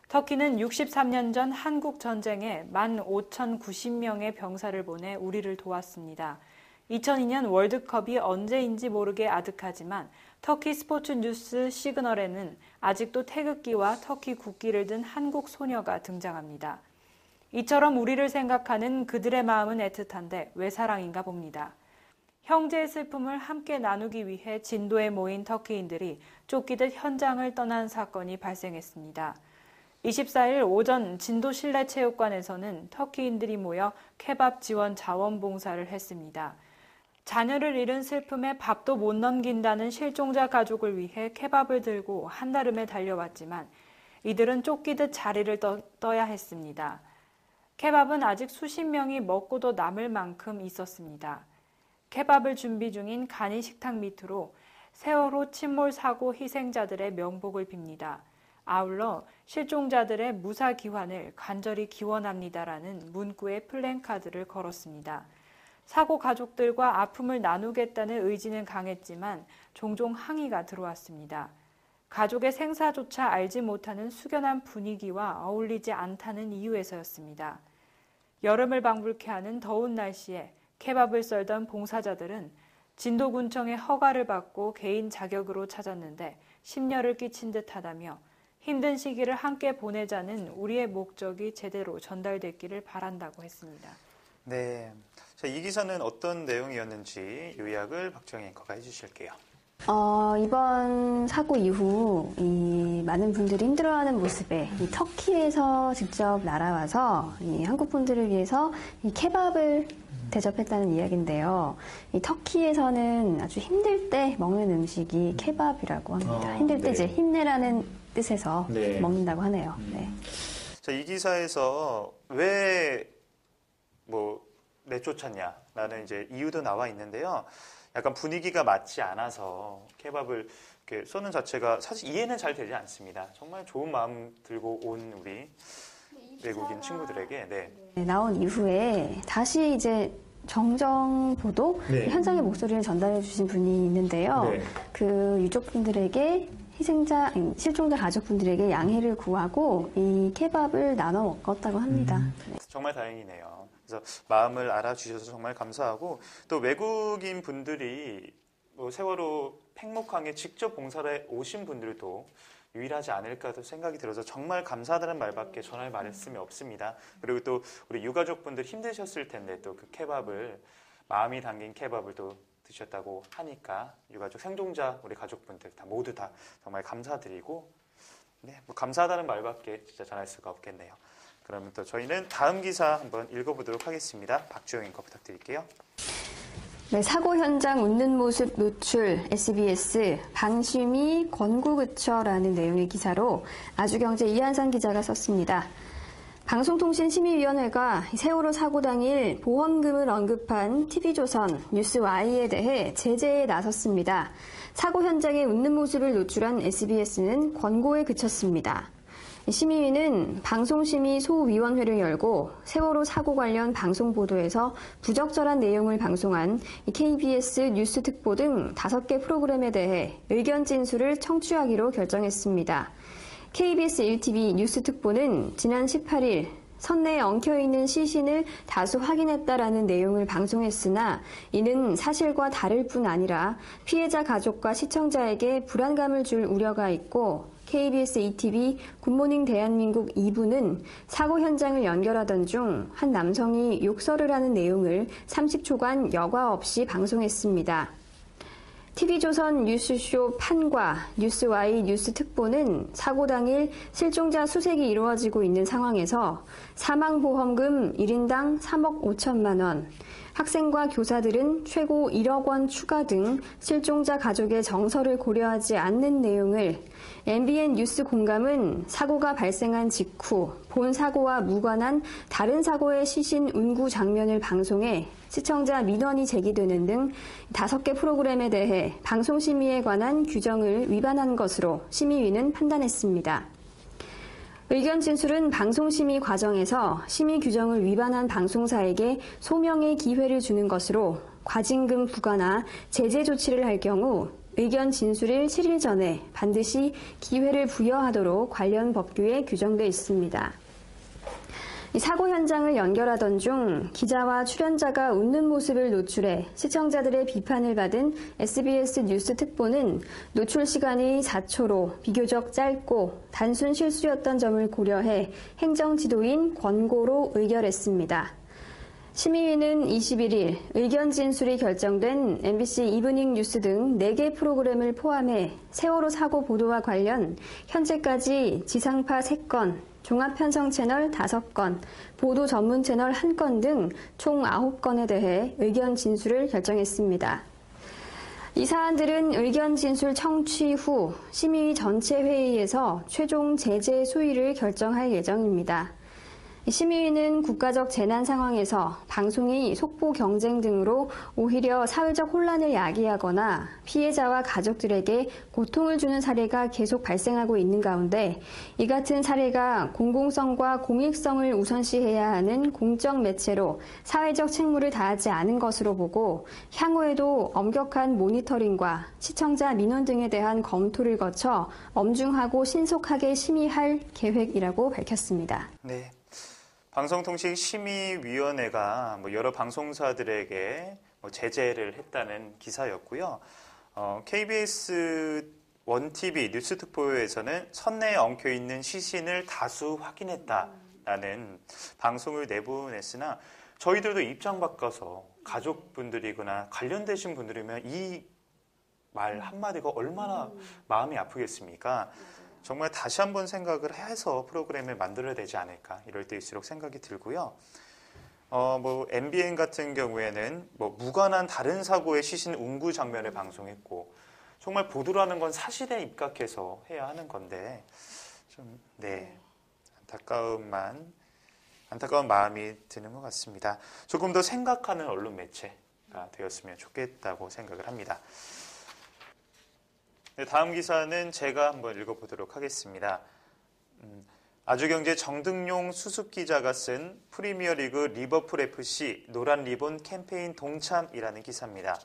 터키는 63년 전 한국 전쟁에 15,090명의 병사를 보내 우리를 도왔습니다. 2002년 월드컵이 언제인지 모르게 아득하지만 터키 스포츠 뉴스 시그널에는 아직도 태극기와 터키 국기를 든 한국 소녀가 등장합니다. 이처럼 우리를 생각하는 그들의 마음은 애틋한데 왜 사랑인가 봅니다. 형제의 슬픔을 함께 나누기 위해 진도에 모인 터키인들이 쫓기듯 현장을 떠난 사건이 발생했습니다. 24일 오전 진도 실내체육관에서는 터키인들이 모여 케밥 지원 자원봉사를 했습니다. 자녀를 잃은 슬픔에 밥도 못 넘긴다는 실종자 가족을 위해 케밥을 들고 한달음에 달려왔지만 이들은 쫓기듯 자리를 떠야 했습니다. 케밥은 아직 수십 명이 먹고도 남을 만큼 있었습니다. 케밥을 준비 중인 간이 식탁 밑으로 세월호 침몰 사고 희생자들의 명복을 빕니다. 아울러 실종자들의 무사 귀환을 간절히 기원합니다라는 문구의 플랜카드를 걸었습니다. 사고 가족들과 아픔을 나누겠다는 의지는 강했지만 종종 항의가 들어왔습니다. 가족의 생사조차 알지 못하는 숙연한 분위기와 어울리지 않다는 이유에서였습니다. 여름을 방불케 하는 더운 날씨에 케밥을 썰던 봉사자들은 진도군청의 허가를 받고 개인 자격으로 찾았는데 심려를 끼친 듯하다며 힘든 시기를 함께 보내자는 우리의 목적이 제대로 전달됐기를 바란다고 했습니다. 네, 자, 이 기사는 어떤 내용이었는지 요약을 박정희 앵커가 해주실게요. 이번 사고 이후 이 많은 분들이 힘들어하는 모습에 이 터키에서 직접 날아와서 이 한국 분들을 위해서 이 케밥을 대접했다는 이야기인데요. 이 터키에서는 아주 힘들 때 먹는 음식이 케밥이라고 합니다. 힘들 때 네. 이제 힘내라는 뜻에서 네. 먹는다고 하네요. 네. 자, 이 기사에서 왜 내쫓았냐라는 이제 이유도 나와 있는데요. 약간 분위기가 맞지 않아서 케밥을 이렇게 쏘는 자체가 사실 이해는 잘 되지 않습니다. 정말 좋은 마음 들고 온 우리 외국인 친구들에게 네, 나온 이후에 다시 이제 정정 보도 현장의 목소리를 전달해 주신 분이 있는데요. 그 유족분들에게 실종자 가족분들에게 양해를 구하고 이 케밥을 나눠 먹었다고 합니다. 정말 다행이네요. 그래서 마음을 알아주셔서 정말 감사하고 또 외국인 분들이 세월호 팽목항에 직접 봉사를 오신 분들도 유일하지 않을까도 생각이 들어서 정말 감사하다는 말밖에 전할 말씀이 없습니다. 그리고 또 우리 유가족분들 힘드셨을 텐데 또 그 케밥을 마음이 담긴 케밥을 또 드셨다고 하니까 유가족 생존자 우리 가족분들 모두 다 정말 감사드리고 감사하다는 말밖에 진짜 전할 수가 없겠네요. 그러면 또 저희는 다음 기사 한번 읽어보도록 하겠습니다. 박주영 앵커 부탁드릴게요. 네, 사고 현장 웃는 모습 노출 SBS 방심이 권고그쳐라는 내용의 기사로 아주경제 이한상 기자가 썼습니다. 방송통신심의위원회가 세월호 사고 당일 보험금을 언급한 TV조선, 뉴스Y에 대해 제재에 나섰습니다. 사고 현장의 웃는 모습을 노출한 SBS는 권고에 그쳤습니다. 심의위는 방송심의 소위원회를 열고 세월호 사고 관련 방송 보도에서 부적절한 내용을 방송한 KBS 뉴스특보 등 5개 프로그램에 대해 의견 진술을 청취하기로 결정했습니다. KBS 1TV 뉴스특보는 지난 18일 선내에 엉켜있는 시신을 다수 확인했다라는 내용을 방송했으나 이는 사실과 다를 뿐 아니라 피해자 가족과 시청자에게 불안감을 줄 우려가 있고 KBS 2TV 굿모닝 대한민국 2부는 사고 현장을 연결하던 중 한 남성이 욕설을 하는 내용을 30초간 여과 없이 방송했습니다. TV조선 뉴스쇼 판과 뉴스와이 뉴스특보는 사고 당일 실종자 수색이 이루어지고 있는 상황에서 사망보험금 1인당 3억 5천만 원, 학생과 교사들은 최고 1억 원 추가 등 실종자 가족의 정서를 고려하지 않는 내용을 MBN 뉴스 공감은 사고가 발생한 직후 본 사고와 무관한 다른 사고의 시신 운구 장면을 방송해 시청자 민원이 제기되는 등 5개 프로그램에 대해 방송심의에 관한 규정을 위반한 것으로 심의위는 판단했습니다. 의견 진술은 방송심의 과정에서 심의 규정을 위반한 방송사에게 소명의 기회를 주는 것으로 과징금 부과나 제재 조치를 할 경우 의견 진술일 7일 전에 반드시 기회를 부여하도록 관련 법규에 규정돼 있습니다. 사고 현장을 연결하던 중 기자와 출연자가 웃는 모습을 노출해 시청자들의 비판을 받은 SBS 뉴스 특보는 노출 시간이 4초로 비교적 짧고 단순 실수였던 점을 고려해 행정지도인 권고로 의결했습니다. 심의위는 21일 의견 진술이 결정된 MBC 이브닝 뉴스 등 4개 프로그램을 포함해 세월호 사고 보도와 관련 현재까지 지상파 3건, 종합편성 채널 5건, 보도 전문 채널 1건 등 총 9건에 대해 의견 진술을 결정했습니다. 이 사안들은 의견 진술 청취 후 심의위 전체 회의에서 최종 제재 수위를 결정할 예정입니다. 심의위는 국가적 재난 상황에서 방송이 속보 경쟁 등으로 오히려 사회적 혼란을 야기하거나 피해자와 가족들에게 고통을 주는 사례가 계속 발생하고 있는 가운데 이 같은 사례가 공공성과 공익성을 우선시해야 하는 공적 매체로 사회적 책무를 다하지 않은 것으로 보고 향후에도 엄격한 모니터링과 시청자 민원 등에 대한 검토를 거쳐 엄중하고 신속하게 심의할 계획이라고 밝혔습니다. 네. 방송통신심의위원회가 여러 방송사들에게 제재를 했다는 기사였고요. KBS 1TV 뉴스특보에서는 선내에 엉켜있는 시신을 다수 확인했다라는 방송을 내보냈으나 저희들도 입장 바꿔서 가족분들이거나 관련되신 분들이면 이 말 한마디가 얼마나 마음이 아프겠습니까? 정말 다시 한번 생각을 해서 프로그램을 만들어야 되지 않을까 이럴 때일수록 생각이 들고요. MBN 같은 경우에는 무관한 다른 사고의 시신 운구 장면을 방송했고 정말 보도라는 건 사실에 입각해서 해야 하는 건데 좀 안타까운 마음이 드는 것 같습니다. 조금 더 생각하는 언론 매체가 되었으면 좋겠다고 생각을 합니다. 다음 기사는 제가 한번 읽어보도록 하겠습니다. 아주경제 정등용 수습기자가 쓴 프리미어리그 리버풀 FC 노란 리본 캠페인 동참이라는 기사입니다.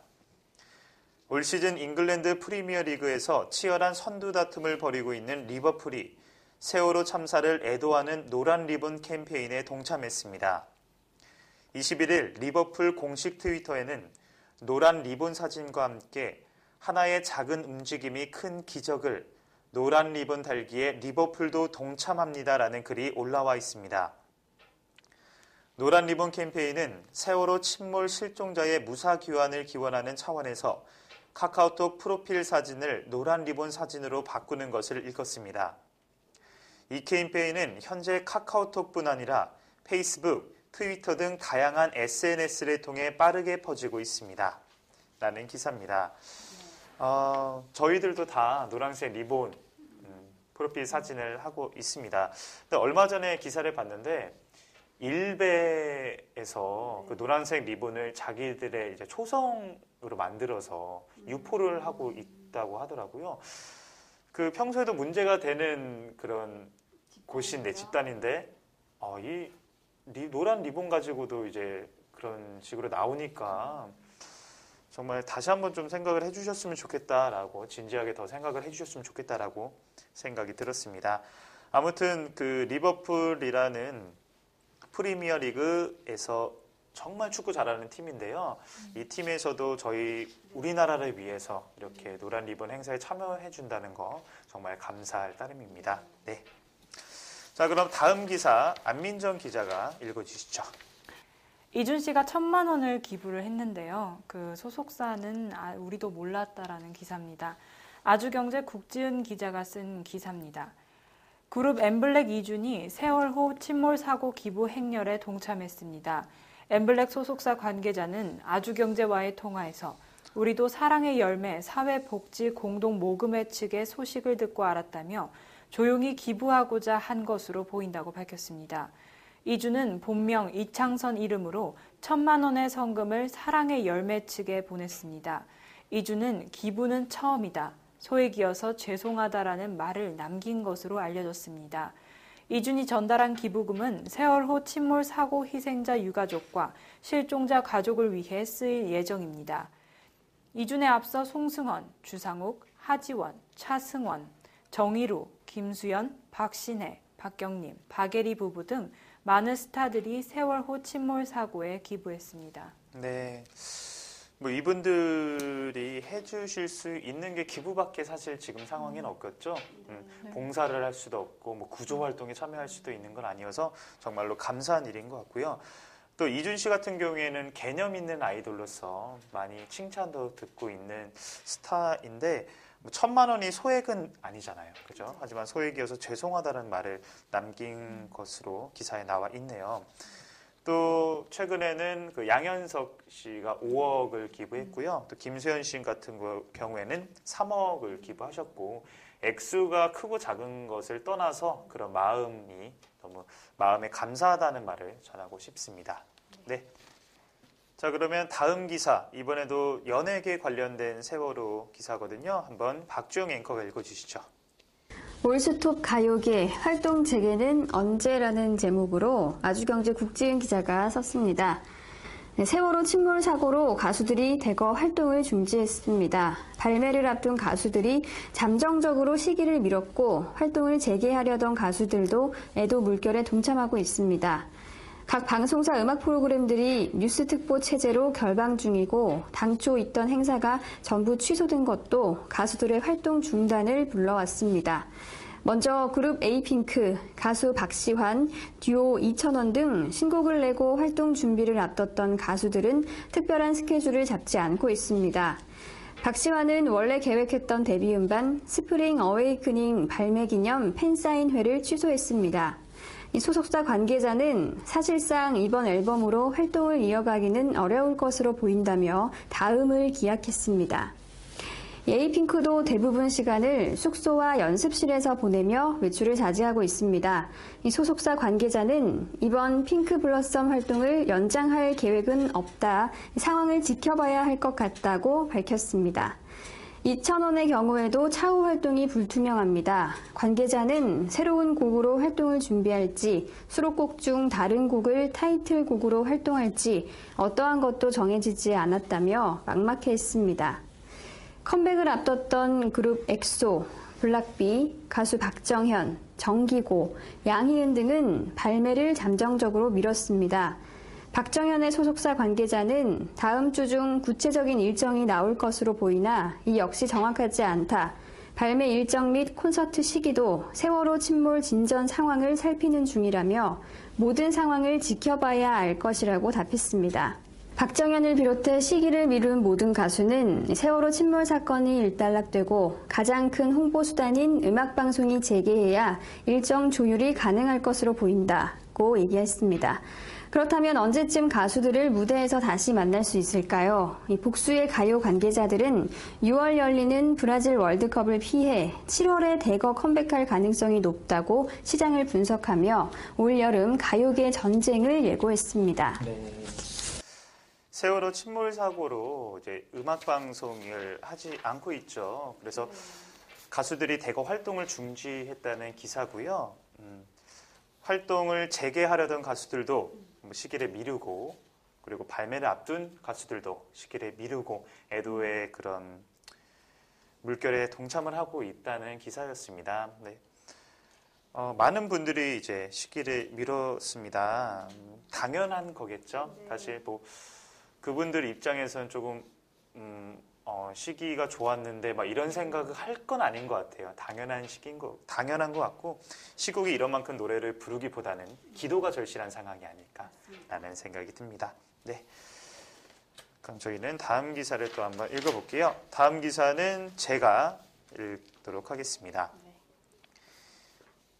올 시즌 잉글랜드 프리미어리그에서 치열한 선두 다툼을 벌이고 있는 리버풀이 세월호 참사를 애도하는 노란 리본 캠페인에 동참했습니다. 21일 리버풀 공식 트위터에는 노란 리본 사진과 함께 하나의 작은 움직임이 큰 기적을 노란 리본 달기에 리버풀도 동참합니다라는 글이 올라와 있습니다. 노란 리본 캠페인은 세월호 침몰 실종자의 무사 귀환을 기원하는 차원에서 카카오톡 프로필 사진을 노란 리본 사진으로 바꾸는 것을 일컫습니다. 이 캠페인은 현재 카카오톡뿐 아니라 페이스북, 트위터 등 다양한 SNS를 통해 빠르게 퍼지고 있습니다. 라는 기사입니다. 저희들도 다 노란색 리본 프로필 사진을 하고 있습니다. 근데 얼마 전에 기사를 봤는데 일베에서 그 노란색 리본을 자기들의 이제 초성으로 만들어서 유포를 하고 있다고 하더라고요. 그 평소에도 문제가 되는 그런 고신 내 집단인데 노란 리본 가지고도 이제 그런 식으로 나오니까 정말 다시 한번 좀 생각을 해주셨으면 좋겠다라고 진지하게 더 생각을 해주셨으면 좋겠다라고 생각이 들었습니다. 아무튼 그 리버풀이라는 프리미어 리그에서 정말 축구 잘하는 팀인데요. 이 팀에서도 저희 우리나라를 위해서 이렇게 노란 리본 행사에 참여해 준다는 거 정말 감사할 따름입니다. 네. 자, 그럼 다음 기사 안민정 기자가 읽어주시죠. 이준 씨가 1,000만 원을 기부를 했는데요. 그 소속사는 우리도 몰랐다라는 기사입니다. 아주경제 국지은 기자가 쓴 기사입니다. 그룹 엠블랙 이준이 세월호 침몰 사고 기부 행렬에 동참했습니다. 엠블랙 소속사 관계자는 아주경제와의 통화에서 우리도 사랑의 열매 사회복지 공동모금회 측의 소식을 듣고 알았다며 조용히 기부하고자 한 것으로 보인다고 밝혔습니다. 이준은 본명 이창선 이름으로 1,000만 원의 성금을 사랑의 열매 측에 보냈습니다. 이준은 기부는 처음이다. 소액이어서 죄송하다라는 말을 남긴 것으로 알려졌습니다. 이준이 전달한 기부금은 세월호 침몰 사고 희생자 유가족과 실종자 가족을 위해 쓰일 예정입니다. 이준에 앞서 송승헌, 주상욱, 하지원, 차승원, 정의루, 김수연, 박신혜, 박경림, 박예리 부부 등 많은 스타들이 세월호 침몰 사고에 기부했습니다. 네. 뭐 이분들이 해주실 수 있는 게 기부밖에 사실 지금 상황에는 없겠죠. 봉사를 할 수도 없고 뭐 구조 활동에 참여할 수도 있는 건 아니어서 정말로 감사한 일인 것 같고요. 또 이준 씨 같은 경우에는 개념 있는 아이돌로서 많이 칭찬도 듣고 있는 스타인데 1,000만 원이 소액은 아니잖아요. 그죠? 하지만 소액이어서 죄송하다는 말을 남긴 것으로 기사에 나와 있네요. 또 최근에는 그 양현석 씨가 5억을 기부했고요. 또 김수현 씨 같은 경우에는 3억을 기부하셨고 액수가 크고 작은 것을 떠나서 그런 마음이 너무 마음에 감사하다는 말을 전하고 싶습니다. 네. 자, 그러면 다음 기사, 이번에도 연예계 관련된 세월호 기사거든요. 한번 박주영 앵커가 읽어주시죠. 올스톱 가요계 활동 재개는 언제라는 제목으로 아주경제 국지은 기자가 썼습니다. 세월호 침몰 사고로 가수들이 대거 활동을 중지했습니다. 발매를 앞둔 가수들이 잠정적으로 시기를 미뤘고 활동을 재개하려던 가수들도 애도 물결에 동참하고 있습니다. 각 방송사 음악 프로그램들이 뉴스 특보 체제로 결방 중이고 당초 있던 행사가 전부 취소된 것도 가수들의 활동 중단을 불러왔습니다. 먼저 그룹 에이핑크, 가수 박시환, 듀오 이천원 등 신곡을 내고 활동 준비를 앞뒀던 가수들은 특별한 스케줄을 잡지 않고 있습니다. 박시환은 원래 계획했던 데뷔 음반 스프링 어웨이크닝 발매 기념 팬사인회를 취소했습니다. 이 소속사 관계자는 사실상 이번 앨범으로 활동을 이어가기는 어려울 것으로 보인다며 다음을 기약했습니다. 에이핑크도 대부분 시간을 숙소와 연습실에서 보내며 외출을 자제하고 있습니다. 이 소속사 관계자는 이번 핑크 블러썸 활동을 연장할 계획은 없다. 상황을 지켜봐야 할 것 같다고 밝혔습니다. 이천원의 경우에도 차후 활동이 불투명합니다. 관계자는 새로운 곡으로 활동을 준비할지, 수록곡 중 다른 곡을 타이틀곡으로 활동할지 어떠한 것도 정해지지 않았다며 막막해 했습니다. 컴백을 앞뒀던 그룹 엑소, 블락비, 가수 박정현, 정기고, 양희은 등은 발매를 잠정적으로 미뤘습니다. 박정현의 소속사 관계자는 다음 주 중 구체적인 일정이 나올 것으로 보이나 이 역시 정확하지 않다. 발매 일정 및 콘서트 시기도 세월호 침몰 진전 상황을 살피는 중이라며 모든 상황을 지켜봐야 알 것이라고 답했습니다. 박정현을 비롯해 시기를 미룬 모든 가수는 세월호 침몰 사건이 일단락되고 가장 큰 홍보 수단인 음악방송이 재개해야 일정 조율이 가능할 것으로 보인다고 얘기했습니다. 그렇다면 언제쯤 가수들을 무대에서 다시 만날 수 있을까요? 이 복수의 가요 관계자들은 6월 열리는 브라질 월드컵을 피해 7월에 대거 컴백할 가능성이 높다고 시장을 분석하며 올 여름 가요계 전쟁을 예고했습니다. 네. 세월호 침몰 사고로 이제 음악 방송을 하지 않고 있죠. 그래서 가수들이 대거 활동을 중지했다는 기사고요. 활동을 재개하려던 가수들도 시기를 미루고, 그리고 발매를 앞둔 가수들도 시기를 미루고 애도의 그런 물결에 동참을 하고 있다는 기사였습니다. 네. 많은 분들이 이제 시기를 미뤘습니다. 당연한 거겠죠. 네. 사실 뭐 그분들 입장에서는 조금 시기가 좋았는데 막 이런 생각을 할 건 아닌 것 같아요. 당연한 것 같고, 시국이 이런 만큼 노래를 부르기보다는 기도가 절실한 상황이 아닐까라는 생각이 듭니다. 네. 그럼 저희는 다음 기사를 또 한번 읽어볼게요. 다음 기사는 제가 읽도록 하겠습니다.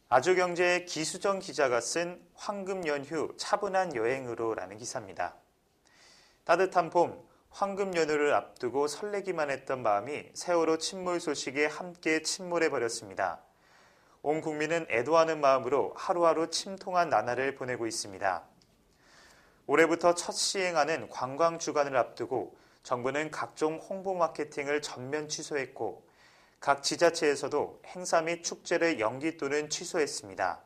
아주경제의 기수정 기자가 쓴 황금 연휴 차분한 여행으로라는 기사입니다. 따뜻한 봄, 황금 연휴를 앞두고 설레기만 했던 마음이 세월호 침몰 소식에 함께 침몰해버렸습니다. 온 국민은 애도하는 마음으로 하루하루 침통한 나날을 보내고 있습니다. 올해부터 첫 시행하는 관광 주간을 앞두고 정부는 각종 홍보 마케팅을 전면 취소했고, 각 지자체에서도 행사 및 축제를 연기 또는 취소했습니다.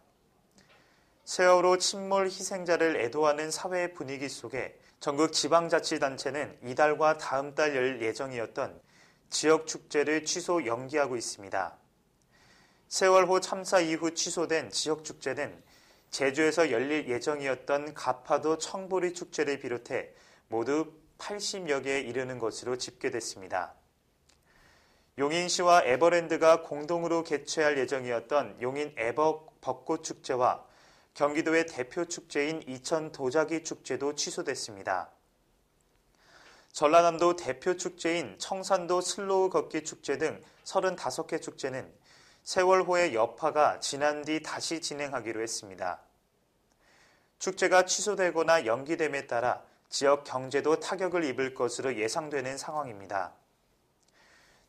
세월호 침몰 희생자를 애도하는 사회의 분위기 속에 전국 지방자치단체는 이달과 다음 달 열 예정이었던 지역 축제를 취소 연기하고 있습니다. 세월호 참사 이후 취소된 지역 축제는 제주에서 열릴 예정이었던 가파도 청보리 축제를 비롯해 모두 80여 개에 이르는 것으로 집계됐습니다. 용인시와 에버랜드가 공동으로 개최할 예정이었던 용인 벚꽃 축제와 경기도의 대표 축제인 이천 도자기 축제도 취소됐습니다. 전라남도 대표 축제인 청산도 슬로우 걷기 축제 등 35개 축제는 세월호의 여파가 지난 뒤 다시 진행하기로 했습니다. 축제가 취소되거나 연기됨에 따라 지역 경제도 타격을 입을 것으로 예상되는 상황입니다.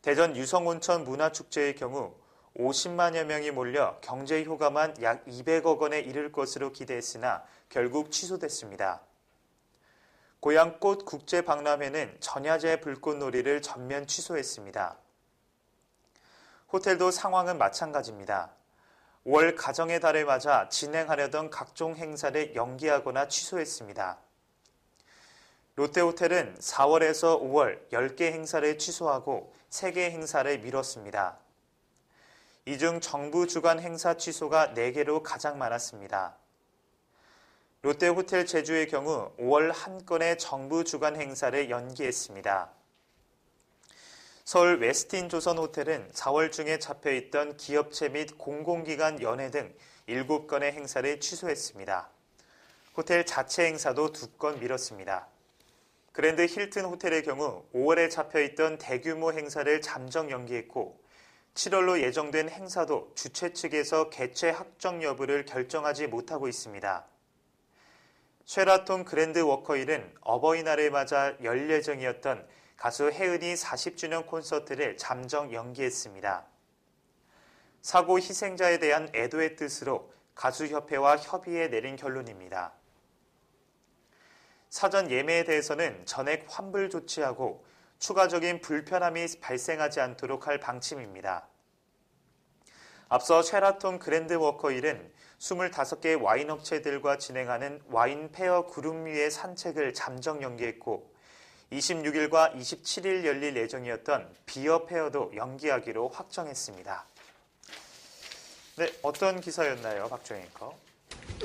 대전 유성온천 문화축제의 경우 50만여 명이 몰려 경제 효과만 약 200억 원에 이를 것으로 기대했으나 결국 취소됐습니다. 고양꽃 국제박람회는 전야제 불꽃놀이를 전면 취소했습니다. 호텔도 상황은 마찬가지입니다. 5월 가정의 달을 맞아 진행하려던 각종 행사를 연기하거나 취소했습니다. 롯데호텔은 4월에서 5월 10개 행사를 취소하고 3개 행사를 미뤘습니다. 이 중 정부 주관 행사 취소가 4개로 가장 많았습니다. 롯데호텔 제주의 경우 5월 한 건의 정부 주관 행사를 연기했습니다. 서울 웨스틴 조선호텔은 4월 중에 잡혀있던 기업체 및 공공기관 연회 등 7건의 행사를 취소했습니다. 호텔 자체 행사도 2건 미뤘습니다. 그랜드 힐튼 호텔의 경우 5월에 잡혀있던 대규모 행사를 잠정 연기했고, 7월로 예정된 행사도 주최 측에서 개최 확정 여부를 결정하지 못하고 있습니다. 쉐라톤 그랜드 워커힐은 어버이날을 맞아 열 예정이었던 가수 혜은이 40주년 콘서트를 잠정 연기했습니다. 사고 희생자에 대한 애도의 뜻으로 가수협회와 협의에 내린 결론입니다. 사전 예매에 대해서는 전액 환불 조치하고 추가적인 불편함이 발생하지 않도록 할 방침입니다. 앞서 쉐라톤 그랜드 워커힐은 25개 와인 업체들과 진행하는 와인 페어 구름 위의 산책을 잠정 연기했고, 26일과 27일 열릴 예정이었던 비어 페어도 연기하기로 확정했습니다. 네, 어떤 기사였나요, 박정희 앵커?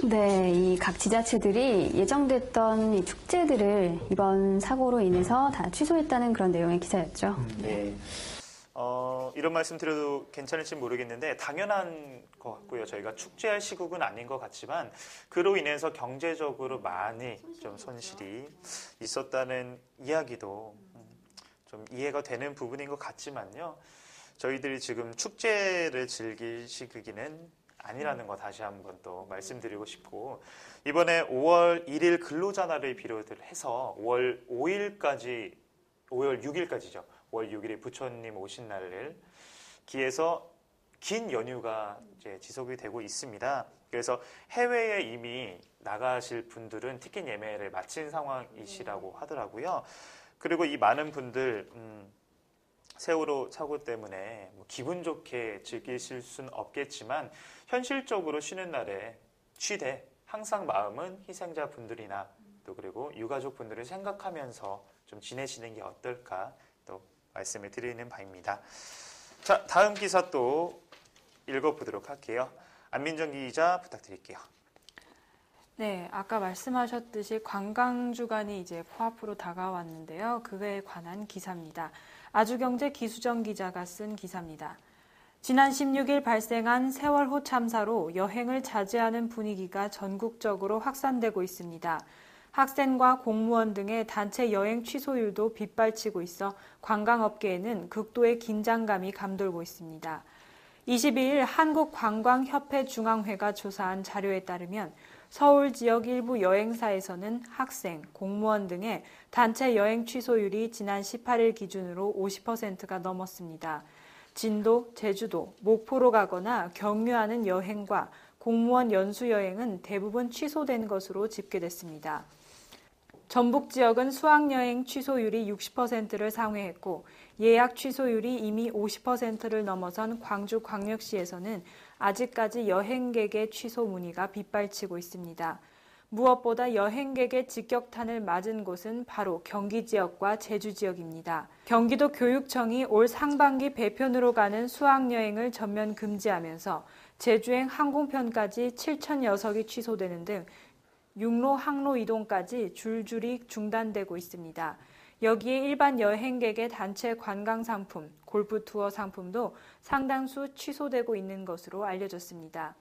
네, 이 각 지자체들이 예정됐던 이 축제들을 이번 사고로 인해서 다 취소했다는 그런 내용의 기사였죠. 네. 이런 말씀 드려도 괜찮을지 모르겠는데 당연한 것 같고요. 저희가 축제할 시국은 아닌 것 같지만 그로 인해서 경제적으로 많이 좀 손실이 있었다는 이야기도 좀 이해가 되는 부분인 것 같지만요. 저희들이 지금 축제를 즐길 시기는 아니라는 거 다시 한번 또 말씀드리고 싶고, 이번에 5월 1일 근로자날을 비롯해서 5월 5일까지, 5월 6일까지죠. 5월 6일에 부처님 오신 날을 기해서 긴 연휴가 이제 지속이 되고 있습니다. 그래서 해외에 이미 나가실 분들은 티켓 예매를 마친 상황이시라고 하더라고요. 그리고 이 많은 분들 세월호 사고 때문에 뭐 기분 좋게 즐기실 수는 없겠지만 현실적으로 쉬는 날에 쉬되 항상 마음은 희생자분들이나 또 그리고 유가족분들을 생각하면서 좀 지내시는 게 어떨까 또 말씀을 드리는 바입니다. 자, 다음 기사 또 읽어보도록 할게요. 안민정 기자 부탁드릴게요. 네, 아까 말씀하셨듯이 관광주간이 이제 코앞으로 다가왔는데요. 그에 관한 기사입니다. 아주경제 기수정 기자가 쓴 기사입니다. 지난 16일 발생한 세월호 참사로 여행을 자제하는 분위기가 전국적으로 확산되고 있습니다. 학생과 공무원 등의 단체 여행 취소율도 빗발치고 있어 관광업계에는 극도의 긴장감이 감돌고 있습니다. 22일 한국관광협회 중앙회가 조사한 자료에 따르면 서울 지역 일부 여행사에서는 학생, 공무원 등의 단체 여행 취소율이 지난 18일 기준으로 50%가 넘었습니다. 진도, 제주도, 목포로 가거나 경유하는 여행과 공무원 연수 여행은 대부분 취소된 것으로 집계됐습니다. 전북 지역은 수학여행 취소율이 60%를 상회했고 예약 취소율이 이미 50%를 넘어선 광주광역시에서는 아직까지 여행객의 취소 문의가 빗발치고 있습니다. 무엇보다 여행객의 직격탄을 맞은 곳은 바로 경기 지역과 제주 지역입니다. 경기도 교육청이 올 상반기 배편으로 가는 수학여행을 전면 금지하면서 제주행 항공편까지 7,000여석이 취소되는 등 육로, 항로 이동까지 줄줄이 중단되고 있습니다. 여기에 일반 여행객의 단체 관광 상품, 골프 투어 상품도 상당수 취소되고 있는 것으로 알려졌습니다.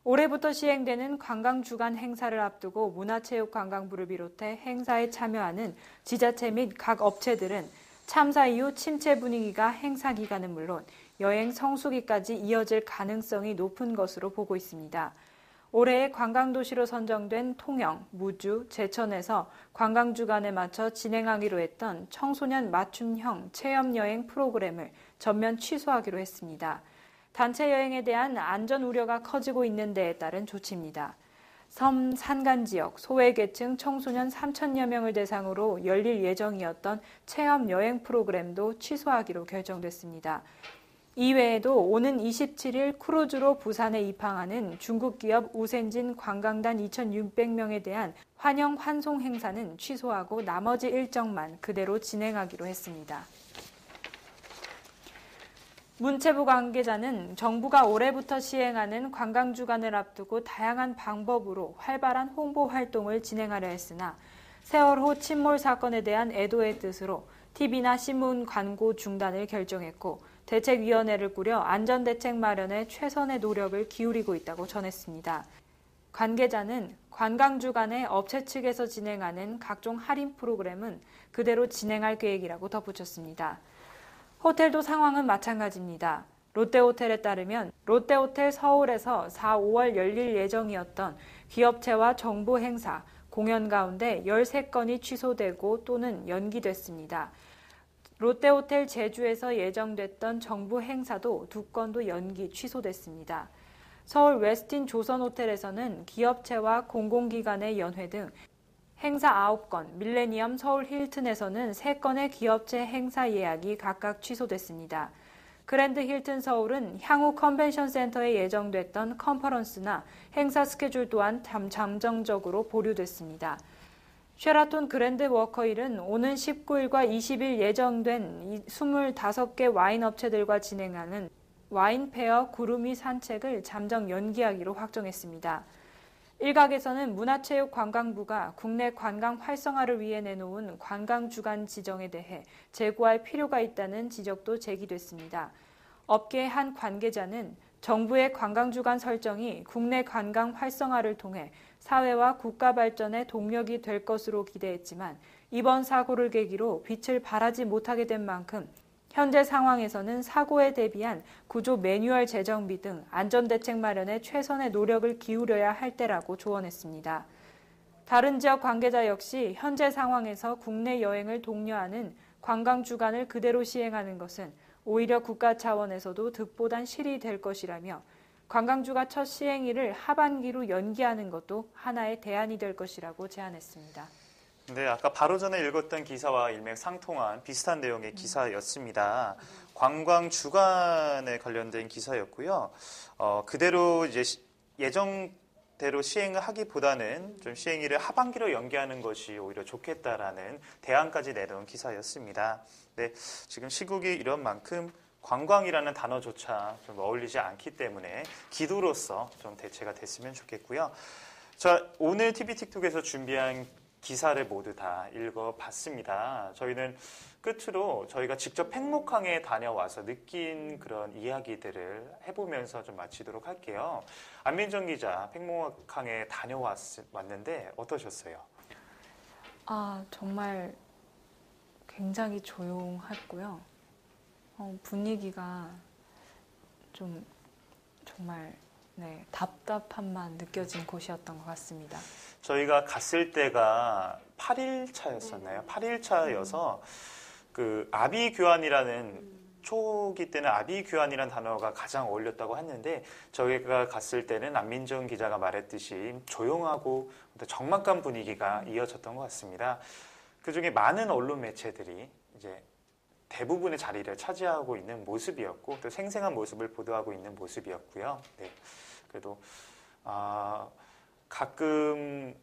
올해부터 시행되는 관광주간 행사를 앞두고 문화체육관광부를 비롯해 행사에 참여하는 지자체 및 각 업체들은 참사 이후 침체 분위기가 행사 기간은 물론 여행 성수기까지 이어질 가능성이 높은 것으로 보고 있습니다. 올해의 관광도시로 선정된 통영, 무주, 제천에서 관광주간에 맞춰 진행하기로 했던 청소년 맞춤형 체험여행 프로그램을 전면 취소하기로 했습니다. 단체 여행에 대한 안전 우려가 커지고 있는 데에 따른 조치입니다. 섬 산간지역 소외계층 청소년 3,000여 명을 대상으로 열릴 예정이었던 체험여행 프로그램도 취소하기로 결정됐습니다. 이외에도 오는 27일 크루즈로 부산에 입항하는 중국 기업 우센진 관광단 2,600명에 대한 환영 환송 행사는 취소하고 나머지 일정만 그대로 진행하기로 했습니다. 문체부 관계자는 정부가 올해부터 시행하는 관광주간을 앞두고 다양한 방법으로 활발한 홍보 활동을 진행하려 했으나 세월호 침몰 사건에 대한 애도의 뜻으로 TV나 신문 광고 중단을 결정했고 대책위원회를 꾸려 안전대책 마련에 최선의 노력을 기울이고 있다고 전했습니다. 관계자는 관광주간에 업체 측에서 진행하는 각종 할인 프로그램은 그대로 진행할 계획이라고 덧붙였습니다. 호텔도 상황은 마찬가지입니다. 롯데호텔에 따르면 롯데호텔 서울에서 4, 5월 열릴 예정이었던 기업체와 정부 행사, 공연 가운데 13건이 취소되고 또는 연기됐습니다. 롯데호텔 제주에서 예정됐던 정부 행사도 2건도 연기 취소됐습니다. 서울 웨스틴 조선호텔에서는 기업체와 공공기관의 연회 등 행사 9건, 밀레니엄 서울 힐튼에서는 3건의 기업체 행사 예약이 각각 취소됐습니다. 그랜드 힐튼 서울은 향후 컨벤션 센터에 예정됐던 컨퍼런스나 행사 스케줄 또한 잠정적으로 보류됐습니다. 쉐라톤 그랜드 워커힐은 오는 19일과 20일 예정된 25개 와인 업체들과 진행하는 와인 페어 구름이 산책을 잠정 연기하기로 확정했습니다. 일각에서는 문화체육관광부가 국내 관광 활성화를 위해 내놓은 관광주간 지정에 대해 재고할 필요가 있다는 지적도 제기됐습니다. 업계의 한 관계자는 정부의 관광주간 설정이 국내 관광 활성화를 통해 사회와 국가 발전의 동력이 될 것으로 기대했지만 이번 사고를 계기로 빛을 발하지 못하게 된 만큼 현재 상황에서는 사고에 대비한 구조 매뉴얼 제정비 등 안전대책 마련에 최선의 노력을 기울여야 할 때라고 조언했습니다. 다른 지역 관계자 역시 현재 상황에서 국내 여행을 독려하는 관광주간을 그대로 시행하는 것은 오히려 국가 차원에서도 득보단 실이 될 것이라며 관광주가 첫 시행일을 하반기로 연기하는 것도 하나의 대안이 될 것이라고 제안했습니다. 네, 아까 바로 전에 읽었던 기사와 일맥상통한 비슷한 내용의 기사였습니다. 관광 주간에 관련된 기사였고요. 그대로 이제 예정 대로 시행을 하기보다는 좀 시행일을 하반기로 연기하는 것이 오히려 좋겠다라는 대안까지 내놓은 기사였습니다. 네, 지금 시국이 이런 만큼 관광이라는 단어조차 좀 어울리지 않기 때문에 기도로서 좀 대체가 됐으면 좋겠고요. 자, 오늘 TV틱톡에서 준비한 기사를 모두 다 읽어봤습니다. 저희는 끝으로 저희가 직접 팽목항에 다녀와서 느낀 그런 이야기들을 해보면서 좀 마치도록 할게요. 안민정 기자, 팽목항에 다녀왔는데 어떠셨어요? 정말 굉장히 조용했고요. 분위기가 좀 정말 답답함만 느껴진 곳이었던 것 같습니다. 저희가 갔을 때가 8일차였었나요? 8일차여서 그 아비규환이라는 초기 때는 아비규환이라는 단어가 가장 어울렸다고 했는데 저희가 갔을 때는 안민정 기자가 말했듯이 조용하고 적막한 분위기가 이어졌던 것 같습니다. 그중에 많은 언론 매체들이 이제 대부분의 자리를 차지하고 있는 모습이었고 또 생생한 모습을 보도하고 있는 모습이었고요. 네. 그래도 가끔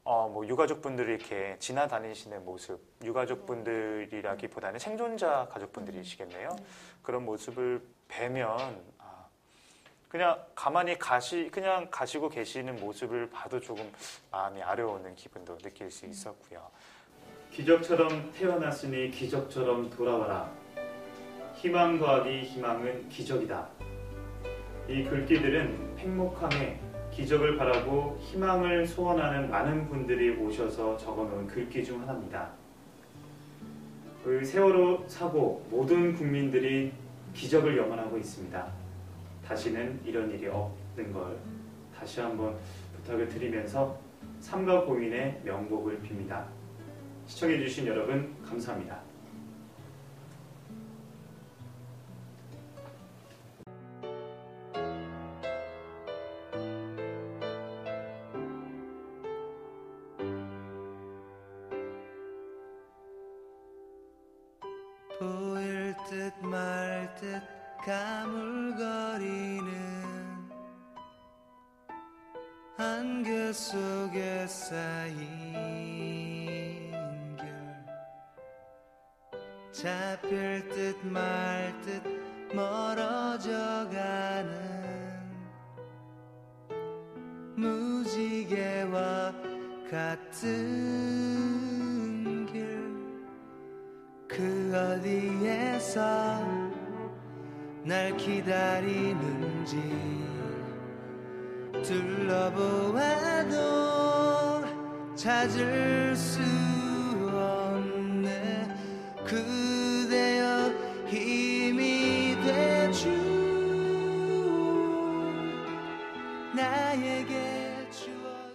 뭐 유가족분들이 이렇게 지나다니시는 모습, 유가족분들이라기보다는 생존자 가족분들이시겠네요. 그런 모습을 뵈면 그냥 가만히 그냥 가시고 계시는 모습을 봐도 조금 마음이 아려오는 기분도 느낄 수 있었고요. 기적처럼 태어났으니 기적처럼 돌아와라. 희망 더하기 희망은 기적이다. 이 글귀들은 팽목항에 기적을 바라고 희망을 소원하는 많은 분들이 오셔서 적어놓은 글귀 중 하나입니다. 그 세월호 사고 모든 국민들이 기적을 염원하고 있습니다. 다시는 이런 일이 없는 걸 다시 한번 부탁을 드리면서 삼가 고인의 명복을 빕니다. 시청해주신 여러분 감사합니다. 보일 듯 말 듯 가물거리는 안개 속에 쌓인 결 잡힐 듯 말 듯 멀어져가는 무지개와 같은 길 그 어디에서 날 기다리는지 둘러보아도 찾을 수 없네. 그대여 힘이 되주 나에게 주어